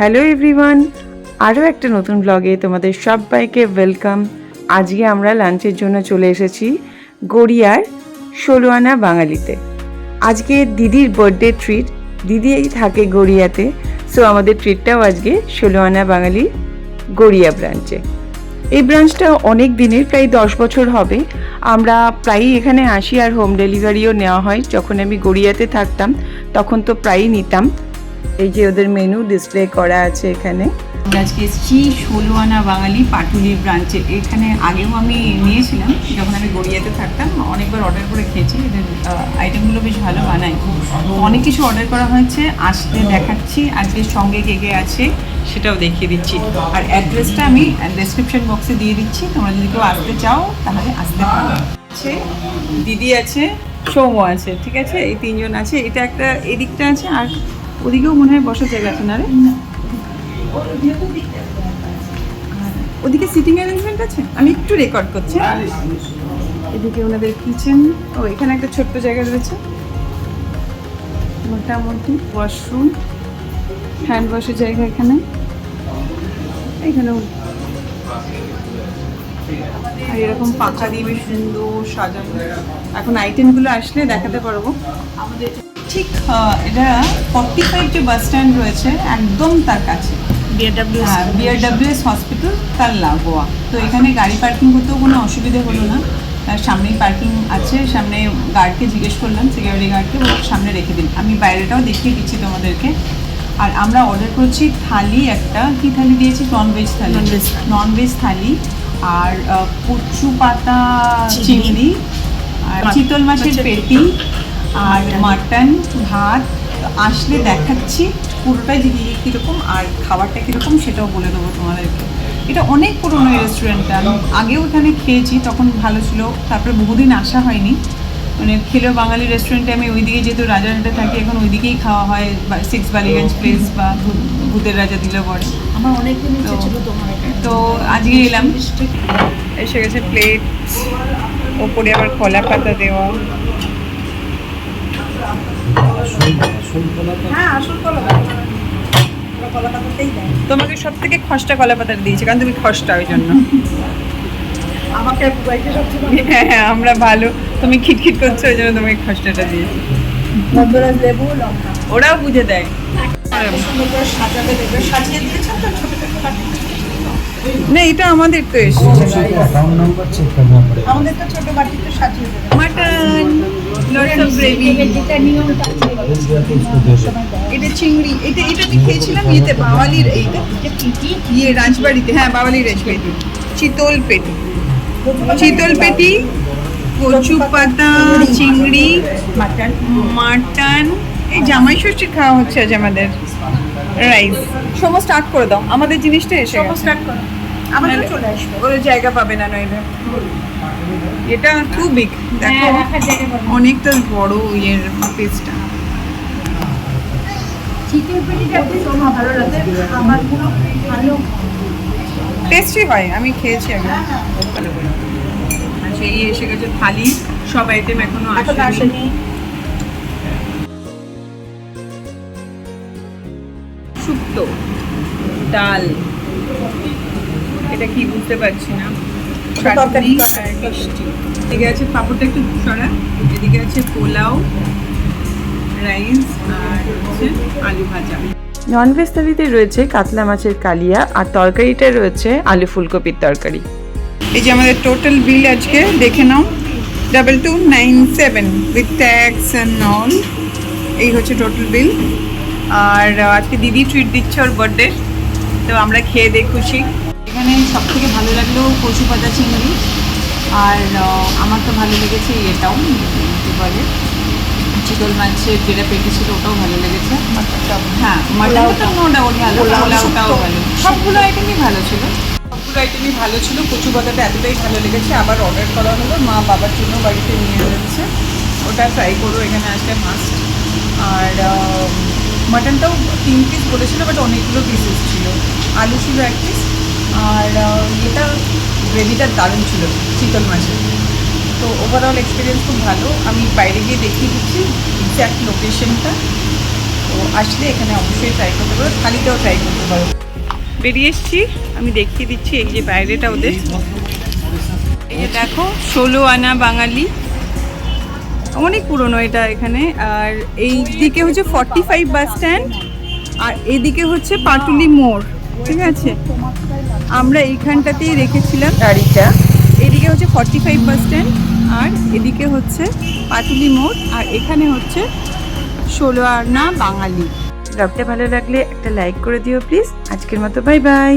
Hello everyone, আরও একটা নতুন ব্লগে তোমাদের সবাইকে ওয়েলকাম। আজকে আমরা লাঞ্চের জন্য চলে এসেছি গড়িয়ার ১৬ আনা বাঙালিতে। আজকে দিদির বার্থডে ট্রিট, দিদি থাকে গড়িয়াতে, সো আমাদের ট্রিটটাও আজকে ১৬ আনা বাঙালি গড়িয়া ব্রাঞ্চে। এই ব্রাঞ্চটা অনেক দিনের, প্রায় 10 বছর হবে। আমরা প্রায়ই এখানে আসি আর হোম ডেলিভারিও নেওয়া হয়। যখন আমি গড়িয়াতে থাকতাম তখন তো প্রায়ই নিতাম। এই যে ওদের মেনু ডিসপ্লে করা আছে এখানে। আমরা আজকে এসেছি ১৬ আনা বাঙালি পাটুলি ব্রাঞ্চে। এখানে আগেও আমি নিয়েছিলাম, যখন আমি গড়িয়াতে থাকতাম অনেকবার অর্ডার করে খেয়েছি। এদের আইটেমগুলো বেশ ভালো বানায়। অনেক কিছু অর্ডার করা হয়েছে, আসলে দেখাচ্ছি। আজকে সঙ্গে কে কে আছে সেটাও দেখিয়ে দিচ্ছি, আর অ্যাড্রেসটা আমি ডেসক্রিপশন বক্সে দিয়ে দিচ্ছি। তোমরা যদি কেউ আসতে চাও তাহলে আসতে পারো। আছে দিদি আছে, সৌম আছে, ঠিক আছে, এই তিনজন আছে। এটা একটা এদিকটা আছে, আর ওদিকেও মনে হয় বসার জায়গা আছে না রে? ওদিকে সিটিং অ্যারেঞ্জমেন্ট আছে। আমি একটু রেকর্ড করছি। এদিকে ওনাদের কিচেন, ও এখানে একটা ছোট্ট জায়গা রয়েছে, মোটামুটি ওয়াশরুম, হ্যান্ড ওয়াশের জায়গা এখানে, এখানেও। আর এরকম পাখা দিয়ে বেশ সুন্দর সাজানো। এখন আইটেমগুলো আসলে দেখাতে পারবো। আমাদের ঠিক এটা 45 যে বাস স্ট্যান্ড রয়েছে একদম তার কাছে, বিআরডব্লিউএস হসপিটাল তার লাগোয়া। তো এখানে গাড়ি পার্কিং করতেও কোনো অসুবিধে হলো না। সামনেই পার্কিং আছে, সামনে গার্ডকে জিজ্ঞেস করলাম, সিকিউরিটি গার্ডকে, ওর সামনে রেখে দিন। আমি বাইরেটাও দেখিয়ে দিচ্ছি তোমাদেরকে। আর আমরা অর্ডার করছি থালি একটা, কি থালি দিয়েছি? ননভেজ থালি, ননভেজ থালি। আর কচু পাতা চিংড়ি, আর চিতল মাছের পেটি, আর মাটন, ভাত। আসলে দেখাচ্ছি পুরোটাই যে কীরকম আর খাবারটা কীরকম সেটাও বলে দেবো তোমাদেরকে। এটা অনেক পুরোনো রেস্টুরেন্টটা, আমি আগেও এখানে খেয়েছি, তখন ভালো ছিল। তারপরে বহুদিন আসা হয়নি, মানে খেলেও বাঙালি রেস্টুরেন্টে। আমি ওইদিকে যেহেতু রাজারহাটে থাকি, এখন ওইদিকেই খাওয়া হয়, 6 বালিগঞ্জ প্লেস বা ভূতের রাজা দিলে পরে। আমার অনেকদিন ইচ্ছে ছিল তোমার। তো আজকে এলাম, এসে গেছে প্লেট, ওপরে আবার কলা পাতা দেওয়া। হ্যাঁ, আসল কলা পাতাতেই দেয়। তোমাকে সব থেকে খসটা কলা পাতা দিয়েছে, কারণ তুমি খসটা, ওই জন্য। আমাকে বাইকে সবচেয়ে ভালো হ্যাঁ, আমরা ভালো, তুমি খিটখিট করছো, ওই জন্য তোমাকে খসটাটা দিয়েছি। গন্ধরাজ লেবু, লঙ্কা। ওরাও বুঝে দেয়। সুন্দর করে সাজাতে দেবে, সাজিয়ে দিয়েছেন তো ছোট ছোট কাটি। না, এটা আমাদের তো এসেছে। আমাদের তো ছোট বাটিতে সাজিয়ে দেবে। মাটন, লটস অফ গ্রেভি, যেটা নিয়মটা আছে। এটা চিংড়ি, এটা তুই খেয়েছিলাম ইয়েতে, বাওয়ালির, এইটা ইয়ে রাজবাড়িতে। হ্যাঁ, বাওয়ালির রাজবাড়িতে। চিতল পেটি, চিতল পেটি, কচু পাতা, চিংড়ি, মাটন। এই জামাই ষষ্ঠীর খাওয়া হচ্ছে আজ আমাদের। রাইস সমস্ত স্টার্ট করে দাও, আমাদের জিনিসটা এসে গেছে। স্টার্ট করো, আমাদের চলে আসবে। ওর জায়গা পাবে না নইলে। এটা টু বিগ, দেখো রাখার জায়গা পাবে। অনেকটা বড় ইয়ের পিসটা। চিকেন পেটিটা বেশ ভালো লাগে, খাবারগুলো ভালো, টেস্টি হয়, আমি খেয়েছি আগে। আচ্ছা, এই এসে গেছে থালি, সব আইটেম এখনো আসেনি। শুক্তো, ডাল, এটা কি বুঝতে পারছি না, চাটনি, মিষ্টি। এদিকে আছে পাঁপড়টা একটু সরা, এদিকে আছে পোলাও, রাইস, আর হচ্ছে আলু ভাজা। ননভেজ থালিতে রয়েছে কাতলা মাছের কালিয়া, আর তরকারিটা রয়েছে আলু ফুলকপির তরকারি। এই যে আমাদের টোটাল বিল আজকে দেখে নাও, 2297 উইথ ট্যাক্স অ্যান্ড অল। এই হচ্ছে টোটাল বিল। আর আজকে দিদি ট্রিট দিচ্ছে ওর বার্থডে, তো আমরা খেয়ে দিয়ে খুশি। এখানে সব থেকে ভালো লাগলো কচু পাতা চিংড়ি, আর আমার তো ভালো লেগেছে এটাও, কী বলে, চিতল মাছের যেটা পেটি ছিল ওটাও ভালো লেগেছে। হ্যাঁ, মাটনটা নো ডাউট ভালো, পোলাওটাও ভালো, সবগুলো আইটেমই ভালো ছিল। সবগুলো আইটেমই ভালো ছিল। কচু পাতাটা এতটাই ভালো লেগেছে, আবার অর্ডার করা হলো, মা বাবার জন্য বাড়িতে নিয়ে যাচ্ছে, ওটা ট্রাই করবো এখানে আসলে মাস্ট। আর মাটনটাও 3 পিস বলেছিল, বাট অনেকগুলো পিসেস ছিল। আলু ছিল 1 পিস, আর এটা গ্রেভিটা দারুণ ছিল চিতল মাছের। তো ওভারঅল এক্সপিরিয়েন্স খুব ভালো। আমি বাইরে গিয়ে দেখিয়ে দিচ্ছি এক্স্যাক্ট লোকেশনটা। তো আসলে এখানে অবশ্যই ট্রাই করতে পারো, থালিটাও ট্রাই করতে পারো। বেরিয়ে এসছি, আমি দেখিয়ে দিচ্ছি এই যে বাইরেটা ওদের। এই যে দেখো 16 আনা বাঙালি, অনেক পুরনো এটা এখানে। আর এই দিকে হচ্ছে 45 বাস স্ট্যান্ড, আর এদিকে হচ্ছে পাটুলি মোড়। ঠিক আছে, আমরা এইখানটাতেই রেখেছিলাম গাড়িটা। এদিকে হচ্ছে 45 বাস স্ট্যান্ড, আর এদিকে হচ্ছে পাটুলি মোড়, আর এখানে হচ্ছে 16 আনা বাঙালি। ব্লগটা ভালো লাগলে একটা লাইক করে দিও প্লিজ। আজকের মতো বাই বাই।